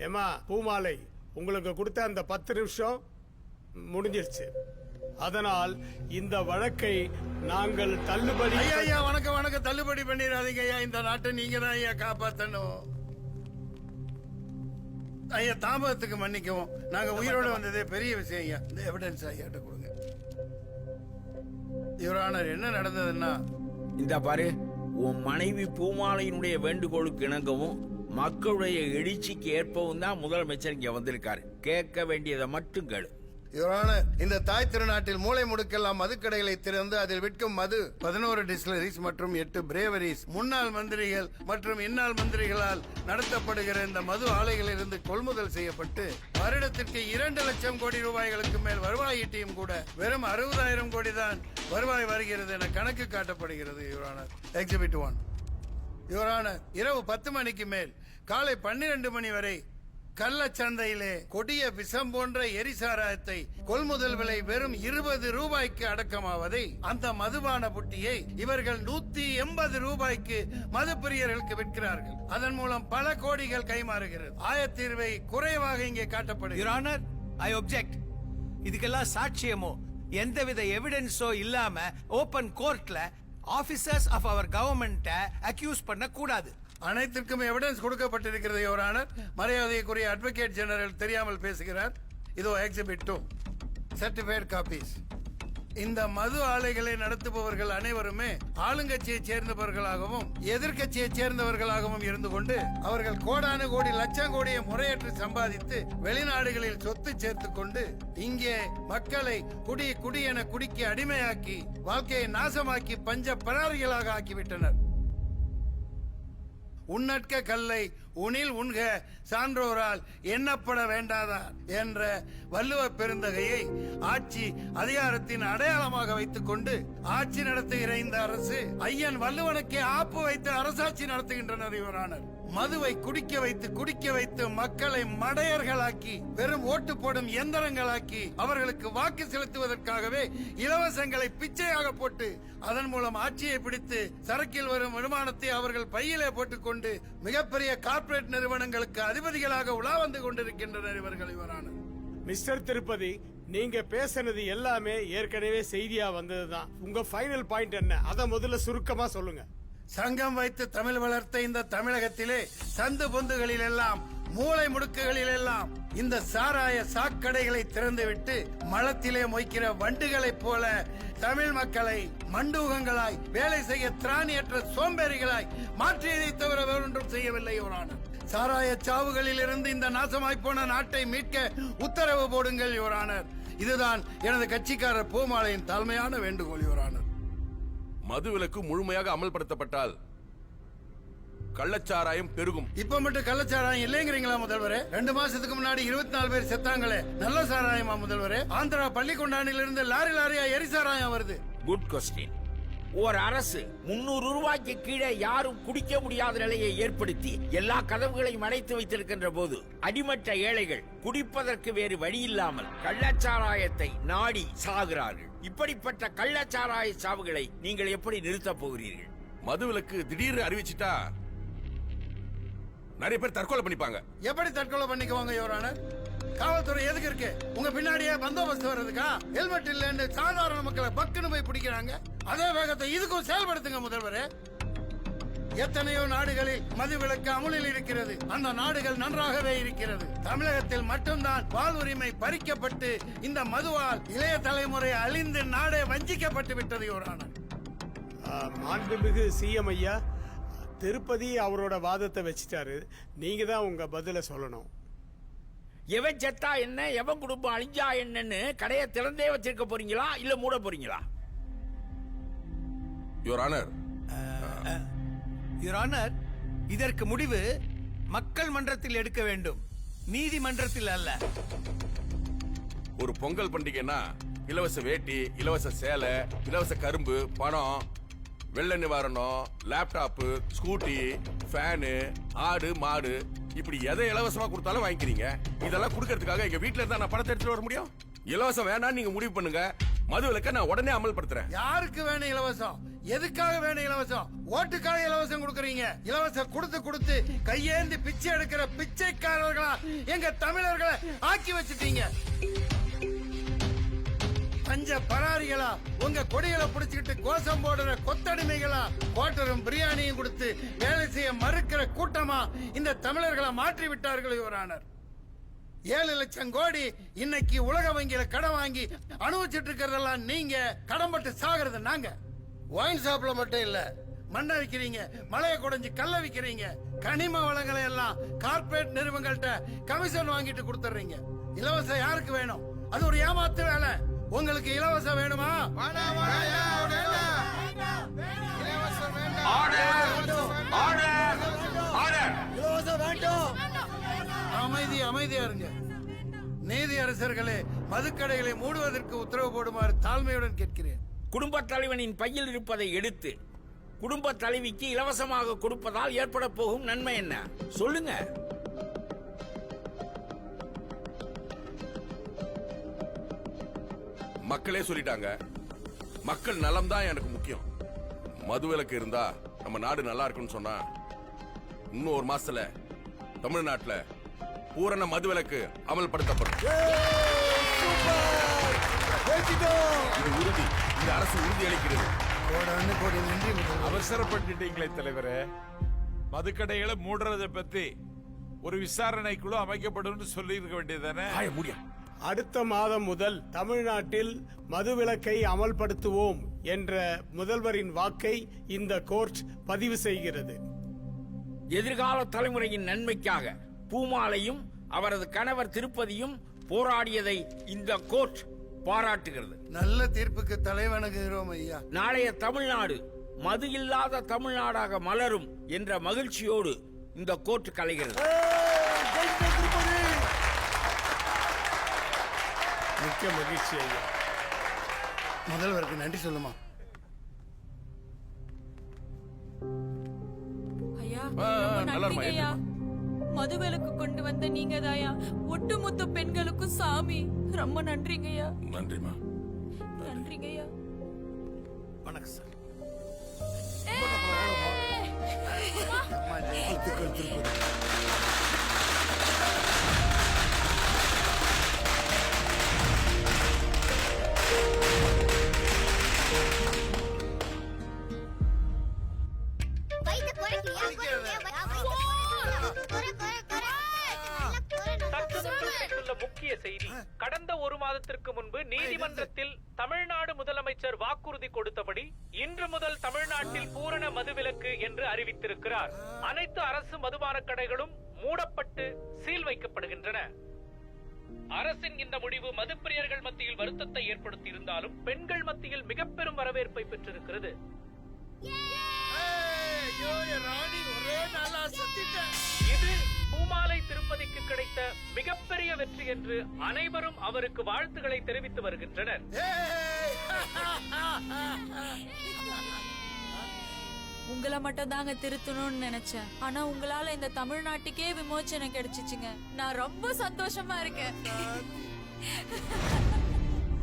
ஏமா பூமாலை, உங்களுக்கு கொடுத்த அந்த 10 நிமிஷம் முடிஞ்சிருச்சு. அதனால் இந்த வழக்கை நாங்கள் தள்ளுபடி. ஐயா வணக்கம் தள்ளுபடி பண்ணிடாதீங்க ஐயா. இந்த நாட்டை நீங்க தான் ஐயா காப்பாத்தணும். ஐயா தாமதத்துக்கு மன்னிக்கவும். நாங்க உயிரோட வந்ததே பெரிய விஷயம் ஐயா. இந்த எவிடன்ஸ் ஐயாட்ட கொடுங்க. யுவர் ஆனர், என்ன நடந்ததுன்னா, இந்த பாரு, உன் மனைவி பூமாலையினுடைய வேண்டுகோளுக்கு இணங்கவும் மக்களுடைய எழுச்சிக்கு ஏற்பவும் தான் முதலமைச்சர் இங்க வந்திருக்காரு. கேட்க வேண்டியதை மட்டும் கேளு. யுவர் ஆனர், இந்த தாய் திருநாட்டில் மூளை முடுக்கெல்லாம் மதுக்கடைகளை திறந்து அதில் விற்கும் மது 11 டிஸ்டிலரிஸ் மற்றும் 8 பிரேவரிஸ் முன்னாள் மந்திரிகள் மற்றும் இன்னாள் மந்திரிகளால் நடத்தப்படுகிற இந்த மது ஆலைகளிலிருந்து கொள்முதல் செய்யப்பட்டு வருடத்திற்கு 2 லட்சம் கோடி ரூபாய்களுக்கு மேல் வருவாய் ஈட்டியும் கூட வெறும் 60,000 கோடி தான் வருவாய் வருகிறது என கணக்கு காட்டப்படுகிறது. Your honour, exhibit 1. Your honour, இரவு 10 மணிக்கு மேல் காலை 12 மணி வரை கள்ளச்சந்தையிலே கொடிய விஷம் போன்ற எரிசாராயத்தை கொள்முதல் விலை வெறும் 20 ரூபாய்க்கு அடக்கமாவதை, அந்த மதுபான புட்டியை இவர்கள் 180 ரூபாய்க்கு மது பிரியர்களுக்கு விற்கிறார்கள். அதன் மூலம் பல கோடிகள் கைமாறுகிறது. ஆயத்தீர்வை குறைவாக இங்கே காட்டப்படுகிறது. ஐ ஒப்ஜெக்ட். இதுக்கெல்லாம் சாட்சியமோ எந்தவித எவிடன்ஸோ இல்லாம ஓபன் கோர்ட்ல ஆபீசர்ஸ் ஆஃப் அவர் கவர்மெண்ட்டை அக்யூஸ் பண்ண கூடாது. அனைத்திற்கும் எவிடன்ஸ் கொடுக்கப்பட்டிருக்கிறது யுவர் ஆனர். மரியாதைக்குரிய அட்வொகேட் ஜெனரல் தெரியாமல் பேசுகிறார். இதோ எக்ஸிபிட் 2, சர்டிஃபைட் காப்பீஸ். இந்த மது ஆலைகளை நடத்துபவர்கள் அனைவருமே ஆளுங்கட்சியை சேர்ந்தவர்களாகவும் எதிர்கட்சியை சேர்ந்தவர்களாகவும் இருந்து கொண்டு அவர்கள் கோடானு கோடி லட்சம் கோடியை முறையற்று சம்பாதித்து வெளிநாடுகளில் சொத்து சேர்த்துக் கொண்டு இங்கே மக்களை குடி என குடிக்கு அடிமையாக்கி வாழ்க்கையை நாசமாக்கி பஞ்ச பராரிகளாக ஆக்கிவிட்டனர். உன்னட்க கல்லை உனில் உண்க சான்றோரால் எண்ணப்பட வேண்டாதா என்ற வள்ளுவ பெருந்தகையை ஆட்சி அதிகாரத்தின் அடையாளமாக வைத்துக் கொண்டு ஆட்சி நடத்துகிற இந்த அரசு ஐயன் வள்ளுவனுக்கே ஆப்பு வைத்து அரசாட்சி நடத்துகின்றனர். யுவர் ஆனர், மதுவை குடிக்க வைத்து மக்களை மடையர்களாக்கி வெறும் ஓட்டு போடும் எந்திரங்களாக்கி அவர்களுக்கு வாக்கு செலுத்துவதற்காகவே இலவசங்களை பிச்சையாக போட்டு அதன் மூலம் ஆட்சியை பிடித்து சரக்கில் வரும் வருமானத்தை அவர்கள் பையிலே போட்டுக்கொண்டு மிகப்பெரிய கார்ப்பரேட் நிறுவனங்களுக்கு அதிபதிகளாக உலா வந்து கொண்டிருக்கின்றனர் இவர்கள். இவரான மிஸ்டர் திருப்பதி, நீங்க பேசுனது எல்லாமே ஏற்கனவே செய்தியா வந்ததுதான். உங்க ஃபைனல் பாயிண்ட் என்ன? அத முதல்ல சுருக்கமா சொல்லுங்க. சங்கம் வைத்து தமிழ் வளர்த்த இந்த தமிழகத்திலே சந்து பொந்துகளில் எல்லாம் மூளை முடுக்குகளில் எல்லாம் இந்த சாராய சாக்கடைகளை திறந்துவிட்டு மலத்திலே மொய்க்கிற வண்டுகளைப் போல தமிழ் மக்களை மண்டூகங்களாய் வேலை செய்ய திராணியற்ற சோம்பேறிகளாய் மாற்றியதை தவிர வேறொன்றும் செய்யவில்லை. யுவரானர், சாராய சாவுகளில் இருந்து இந்த நாசமாய் போன நாட்டை மீட்க உத்தரவு போடுங்கள். யுவரானர், இதுதான் எனது கட்சிக்காரர் பூமாலையின் தாழ்மையான வேண்டுகோள். யுவரானர், மது விலக்கு முழுமையாக அமல்படுத்தப்பட்டால் கள்ளச்சாராயம் பெருகும். இப்ப மட்டும் கள்ளச்சாராயம் இல்லைங்கிறீங்களா முதல்வரே? 2 மாசத்துக்கு முன்னாடி 24 பேர் செத்தாங்களே, நல்ல சாராயமா முதல்வரே? ஆந்திரா பள்ளிக்கொண்டானிலிருந்து லாரியா எரிசாராயம் வருது. Good question. ஒரு அரசு 300 ரூபாய்க்கு கீழே யாரும் குடிக்க முடியாத நிலையை ஏற்படுத்தி எல்லா கதவுகளையும் அடைத்து வைத்திருக்கின்ற போது அடிமட்ட ஏழைகள் குடிப்பதற்கு வேறு வழி இல்லாமல் கள்ளச்சாராயத்தை நாடி சாகிறார்கள். இப்படிப்பட்ட கள்ளச்சாராய சாவுகளை நீங்கள் எப்படி நிறுத்தப் போகிறீர்கள்? மது விலக்கு திடீர்னு அறிவிச்சிட்டா நிறைய பேர் தற்கொலை பண்ணிப்பாங்க. எப்படி தற்கொலை பண்ணிக்குவாங்க யுவரானர்? காவல்துறை எதுக்கு இருக்கு? உங்க பின்னாடியே பந்தோபஸ்து வர்றதுக்கா? ஹெல்மெட் இல்லன்னு சாதாரண மக்களை பக்குன்னு போய் பிடிக்கிறாங்க. அதே வேகத்தை இதுக்கும் செயல்படுத்துங்க முதல்வரே. எத்தனையோ நாடுகளில் மது விலக்கு அமுலில் இருக்கிறது. அந்த நாடுகள் நன்றாகவே இருக்கிறது. தமிழகத்தில் மட்டும்தான் வாழ்வுரிமை பறிக்கப்பட்டு இந்த மதுவால் இளைய தலைமுறை அழிந்து நாடே வஞ்சிக்கப்பட்டு விட்டது. யுவரானர், மாண்புமிகு சிஎம் ஐயா, திருப்பதி அவரோட வாதத்தை வச்சுட்டாரு. நீங்க தான் உங்க பதில சொல்லணும். எவன் செத்தா என்ன, எவன் குடும்பம் அழிஞ்சா என்னன்னு கடையை திறந்தே வச்சிருக்க போறீங்களா இல்ல மூட போறீங்களா? யுவர் ஆனர், யுவர் ஆனர், இதற்கு முடிவு மக்கள் மன்றத்தில் எடுக்க வேண்டும், நீதிமன்றத்தில் அல்ல. ஒரு பொங்கல் பண்டிகைன்னா இலவச வேட்டி, இலவச சேலை, இலவச கரும்பு, பணம், வெள்ள நிவாரணம், லேப்டாப்பு, ஸ்கூட்டி, ஃபேனு, ஆடு மாடு, இப்படி எதை இலவசமா கொடுத்தாலும் வாங்கிக்கிறீங்க. இதெல்லாம் கொடுக்கறதுக்காக எங்க வீட்டுல இருந்தா நான் பணத்தை எடுத்துட்டு வர முடியும்? இலவசம் வேணான்னு நீங்க முடிவு பண்ணுங்க. மது விலக்க நான் உடனே அமல்படுத்துறேன். யாருக்கு வேணும் இலவசம்? எதுக்காக வேணும் இலவசம்? ஓட்டுக்காக இலவசம் கொடுக்கறீங்க. இலவசம் கொடுத்து கையேந்தி பிச்சை எடுக்கிற பிச்சைக்காரர்களா எங்க தமிழர்களை ஆக்கி வச்சுட்டீங்க. பஞ்ச பராரிகளா உங்க கொடிகளை பிடிச்சுக்கிட்டு கோஷம் போடுற கொத்தடிமைகளா கோட்டரும் பிரியாணியும் கொடுத்து வேலை செய்ய மறுக்கிற கூட்டமா இந்த தமிழர்களை மாற்றி விட்டார்கள் யுவரானர். 7 லட்சம் கோடி இன்னைக்கு உலக வங்கியில கடன் வாங்கி அனுபவிச்சுட்டு இருக்கிறதெல்லாம் நீங்க, கடன்பட்டு சாகிறது நாங்க. ஒயின் ஷாப்ல மட்டும் இல்ல, மண்ணை விக்கிறீங்க, மலையை குடைஞ்சு கல்ல விக்கிறீங்க, கனிம வளங்களை எல்லாம் கார்பரேட் நிறுவனங்கள்ட்ட கமிஷன் வாங்கிட்டு கொடுத்துறீங்க. இலவசம் யாருக்கு வேணும்? அது ஒரு ஏமாத்து வேலை. உங்களுக்கு இலவசம் வேணுமா? அமைதியா இருங்க. நீதி அரசர்களே, மதுக்கடைகளை மூடுவதற்கு உத்தரவு போடுமாறு தாழ்மையுடன் கேட்கிறேன். குடும்ப தலைவனின் பையில் இருப்பதை எடுத்து குடும்ப தலைவிக்கு இலவசமாக கொடுப்பதால் ஏற்பட போகும் நன்மை என்ன சொல்லுங்க. மக்களே சொல்லிட்டாங்க, மக்கள் நலம் தான் எனக்கு முக்கியம். மதுவிலக்கு இருந்தா நம்ம நாடு நல்லா இருக்குன்னு சொன்னா இன்னும் 1 மாசத்துல தமிழ்நாட்டுல பூரண மதுவிலக்கு அமல்படுத்தப்படும். இது உறுதி, இந்த அரசு உறுதி அளிக்கிறது. கோடி நன்றி. அவசரப்பட்டுட்டீங்களே தலைவரே. மதுக்கடைகளை மூடுறதை பத்தி ஒரு விசாரணை குழு அமைக்கப்படும் சொல்லி இருக்க வேண்டியதானே? அடுத்த மாதம் முதல் தமிழ்நாட்டில் மதுவிலக்கை அமல்படுத்துவோம் என்ற முதல்வரின் வாக்கை இந்த கோர்ட் பதிவு செய்கிறது. எதிர்கால தலைமுறையின் நன்மைக்காக பூமாலையும் அவரது கணவர் திருப்பதியும் போராடியதை இந்த கோர்ட் பாராட்டுகிறது. நல்ல தீர்ப்புக்கு தலைவணங்குகிறோம் ஐயா. நாளைய தமிழ்நாடு மது இல்லாத தமிழ்நாடாக மலரும் என்ற மகிழ்ச்சியோடு இந்த கோர்ட் கலைகிறது. மிக்க மகிழ்ச்சி ஐயா. முதல்வருக்கு நன்றி சொல்லுமா. ஐயா, நல்லா நன்றிங்க ஐயா. மதுவிலக்கு கொண்டு வந்த நீங்க தாயா ஒட்டுமொத்த பெண்களுக்கும் சாமி. ரொம்ப நன்றிங்க ஐயா. நன்றிமா. நன்றிங்க ஐயா. வணக்கம் சார். முக்கிய செய்தி. கடந்த 1 மாதத்திற்கு முன்பு நீதிமன்றத்தில் தமிழ்நாடு முதலமைச்சர் வாக்குறுதி கொடுத்தபடி இன்று முதல் தமிழ்நாட்டில் பூரண மதுவிலக்கு என்று அறிவித்திருக்கிறார். அனைத்து அரசு மதுபான கடைகளும் மூடப்பட்டு சீல் வைக்கப்படுகின்றன. அரசின் இந்த முடிவு மதுப்பிரியர்கள் மத்தியில் வருத்தத்தை ஏற்படுத்தி இருந்தாலும் பெண்கள் மத்தியில் மிக பெரும் வரவேற்பை பெற்றிருக்கிறது. இது பூமாலை திருப்பதிக்கு கிடைத்த மிகப்பெரிய வெற்றி என்று அனைவரும் அவருக்கு வாழ்த்துக்களை தெரிவித்து வருகின்றனர். உங்களை மட்டும் தாங்க திருத்தணும்னு நினைச்சேன். ஆனா உங்களால இந்த தமிழ்நாட்டுக்கே விமோச்சனம் கிடைச்சிச்சுங்க. நான் ரொம்ப சந்தோஷமா இருக்கேன்.